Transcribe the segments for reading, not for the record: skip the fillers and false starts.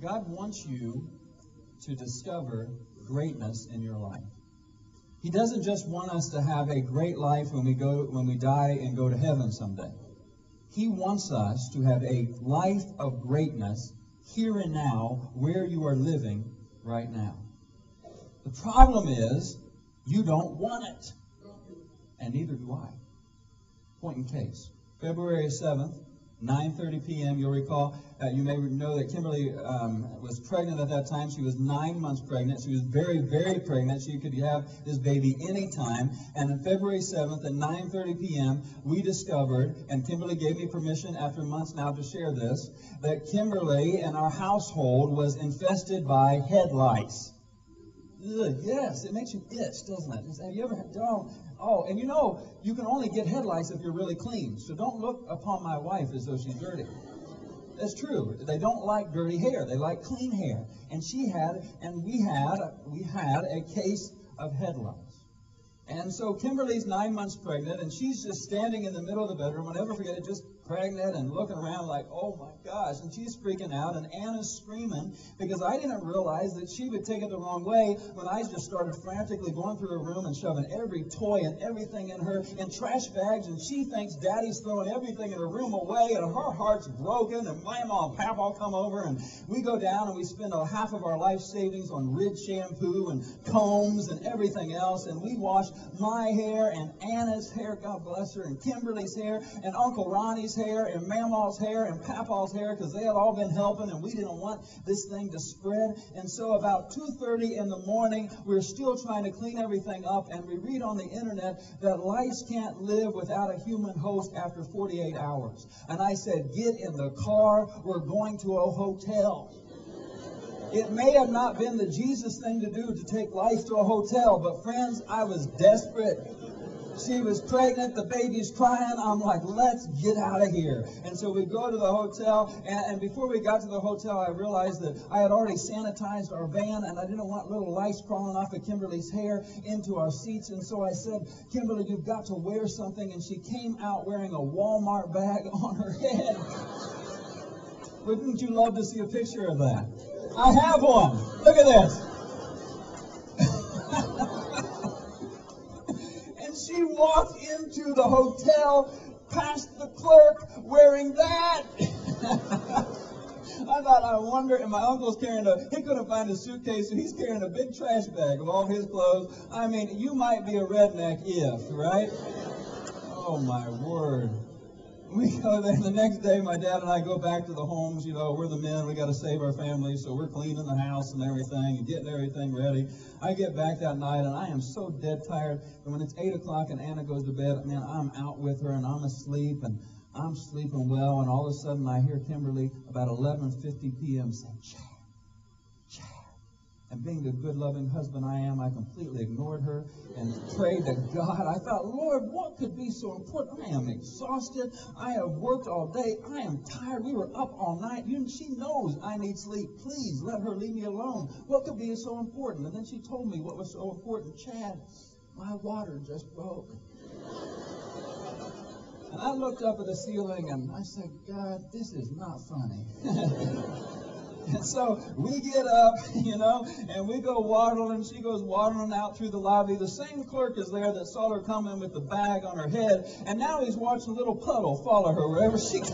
God wants you to discover greatness in your life. He doesn't just want us to have a great life when we die and go to heaven someday. He wants us to have a life of greatness here and now, where you are living right now. The problem is, you don't want it. And neither do I. Point in case. February 7th, 9:30 p.m., you'll recall, you may know that Kimberly was pregnant at that time. She was 9 months pregnant. She was very, very pregnant. She could have this baby anytime. And on February 7th at 9:30 p.m., we discovered, and Kimberly gave me permission after months now to share this, that Kimberly and our household was infested by head lice. Ugh, yes, it makes you itch, doesn't it? Have you ever had, and you know, you can only get head lice if you're really clean. So don't look upon my wife as though she's dirty. That's true. They don't like dirty hair. They like clean hair. And we had a case of head lice. And so Kimberly's 9 months pregnant, and she's just standing in the middle of the bedroom. I'll never forget it, just pregnant and looking around like, oh my gosh. And she's freaking out, and Anna's screaming because I didn't realize that she would take it the wrong way when I just started frantically going through her room and shoving every toy and everything in her in trash bags. And she thinks Daddy's throwing everything in her room away, and her heart's broken. And Mama and Papa come over, and we go down and we spend half of our life savings on Ridge shampoo and combs and everything else. And we wash my hair and Anna's hair, God bless her, and Kimberly's hair, and Uncle Ronnie's hair, and Mama's hair, and Papa's hair, because they had all been helping, and we didn't want this thing to spread. And so about 2:30 in the morning, we're still trying to clean everything up, and we read on the internet that lice can't live without a human host after 48 hours. And I said, get in the car, we're going to a hotel. It may have not been the Jesus thing to do to take life to a hotel, but friends, I was desperate. She was pregnant, the baby's crying. I'm like, let's get out of here. And so we go to the hotel, and before we got to the hotel, I realized that I had already sanitized our van, and I didn't want little lice crawling off of Kimberly's hair into our seats. And so I said, Kimberly, you've got to wear something. And she came out wearing a Walmart bag on her head. Wouldn't you love to see a picture of that? I have one. Look at this. And she walked into the hotel past the clerk wearing that. I thought, I wonder, and my uncle's he couldn't find his suitcase, so he's carrying a big trash bag of all his clothes. I mean, you might be a redneck right? Oh, my word. We go there the next day, my dad and I go back to the homes. You know, we're the men, we got to save our family, so we're cleaning the house and everything and getting everything ready. I get back that night, and I am so dead tired. And when it's 8 o'clock and Anna goes to bed, man, I'm out with her, and I'm asleep, and I'm sleeping well, and all of a sudden I hear Kimberly about 11:50 p.m. say, Chad. And being the good, loving husband I am, I completely ignored her and prayed to God. I thought, Lord, what could be so important? I am exhausted. I have worked all day. I am tired. We were up all night. She knows I need sleep. Please let her leave me alone. What could be so important? And then she told me what was so important. Chad, my water just broke. And I looked up at the ceiling and I said, God, this is not funny. And so we get up, and we go waddling. She goes waddling out through the lobby. The same clerk is there that saw her come in with the bag on her head, and now he's watching a little puddle follow her wherever she goes.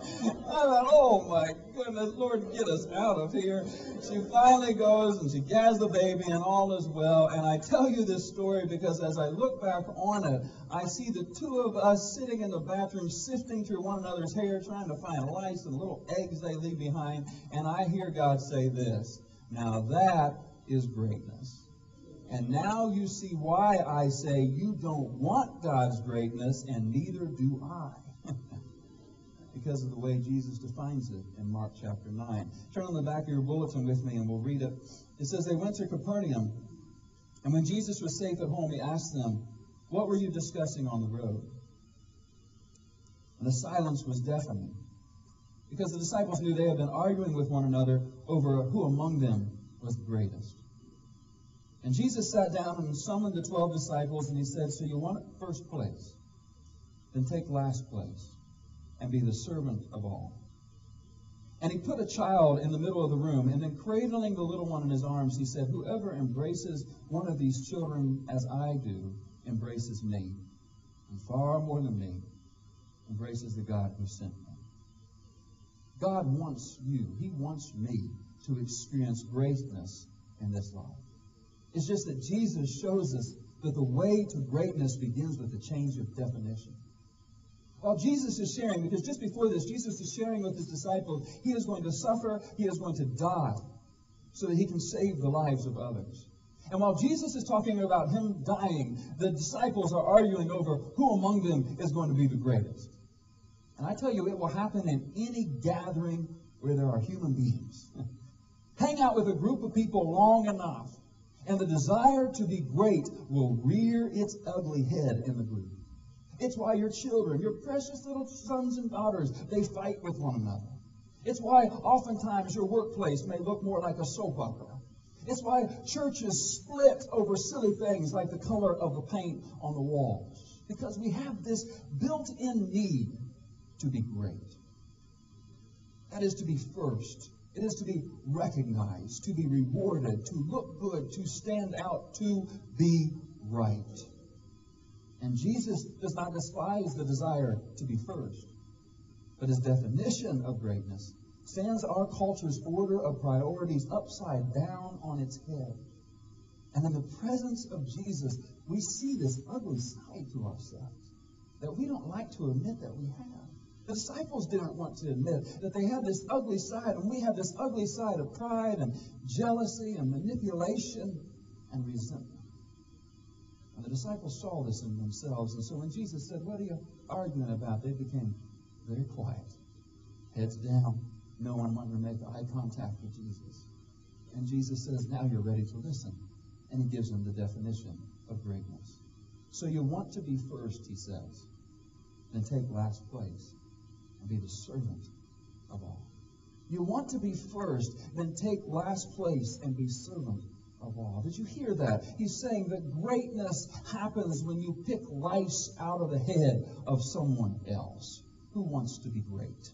I thought, oh my goodness, Lord, get us out of here. She finally goes and she has the baby and all is well. And I tell you this story because as I look back on it, I see the two of us sitting in the bathroom sifting through one another's hair, trying to find lice and little eggs they leave behind. And I hear God say this, now that is greatness. And now you see why I say you don't want God's greatness, and neither do I. Because of the way Jesus defines it in Mark chapter 9. Turn on the back of your bulletin with me and we'll read it. It says, they went to Capernaum, and when Jesus was safe at home, he asked them, what were you discussing on the road? And the silence was deafening, because the disciples knew they had been arguing with one another over who among them was the greatest. And Jesus sat down and summoned the 12 disciples, and he said, so you want first place? Then take last place and be the servant of all. And he put a child in the middle of the room, and then cradling the little one in his arms, he said, "Whoever embraces one of these children as I do embraces me, and far more than me, embraces the God who sent me." God wants you, He wants me to experience greatness in this life. It's just that Jesus shows us that the way to greatness begins with a change of definition. While Jesus is sharing, because just before this, Jesus is sharing with his disciples, he is going to suffer, he is going to die, so that he can save the lives of others. And while Jesus is talking about him dying, the disciples are arguing over who among them is going to be the greatest. And I tell you, it will happen in any gathering where there are human beings. Hang out with a group of people long enough, and the desire to be great will rear its ugly head in the group. It's why your children, your precious little sons and daughters, they fight with one another. It's why oftentimes your workplace may look more like a soap opera. It's why churches split over silly things like the color of the paint on the walls. Because we have this built-in need to be great. That is to be first. It is to be recognized, to be rewarded, to look good, to stand out, to be right. And Jesus does not despise the desire to be first, but his definition of greatness stands our culture's order of priorities upside down on its head. And in the presence of Jesus, we see this ugly side to ourselves that we don't like to admit that we have. The disciples didn't want to admit that they had this ugly side, and we have this ugly side of pride and jealousy and manipulation and resentment. And the disciples saw this in themselves, and so when Jesus said, "What are you arguing about?" they became very quiet, heads down. No one wanted to make eye contact with Jesus. And Jesus says, "Now you're ready to listen." And he gives them the definition of greatness. So you want to be first, he says, then take last place and be the servant of all. You want to be first, then take last place and be servant of all. Did you hear that? He's saying that greatness happens when you pick lice out of the head of someone else. Who wants to be great?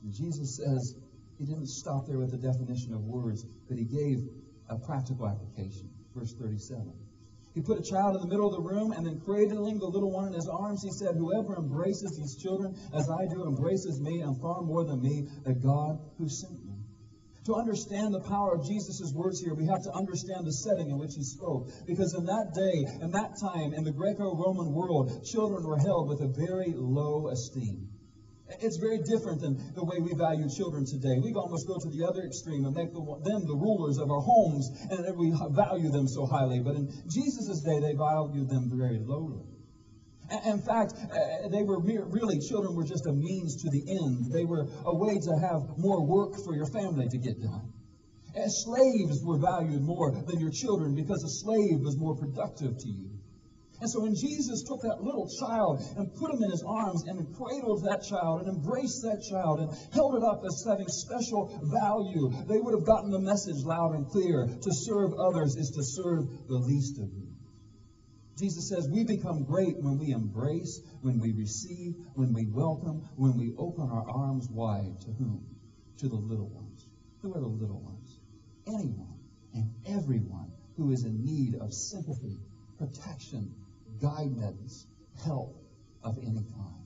And Jesus says he didn't stop there with the definition of words, but he gave a practical application. Verse 37. He put a child in the middle of the room, and then cradling the little one in his arms, he said, "Whoever embraces these children as I do embraces me, and far more than me, the God who sent me." To understand the power of Jesus' words here, we have to understand the setting in which he spoke. Because in that day, in that time, in the Greco-Roman world, children were held with a very low esteem. It's very different than the way we value children today. We almost go to the other extreme and make them the rulers of our homes, and we value them so highly. But in Jesus' day, they valued them very lowly. In fact, they were really, children were just a means to the end. They were a way to have more work for your family to get done. Slaves were valued more than your children because a slave was more productive to you. And so when Jesus took that little child and put him in his arms and cradled that child and embraced that child and held it up as having special value, they would have gotten the message loud and clear. To serve others is to serve the least of you. Jesus says we become great when we embrace, when we receive, when we welcome, when we open our arms wide. To whom? To the little ones. Who are the little ones? Anyone and everyone who is in need of sympathy, protection, guidance, help of any kind.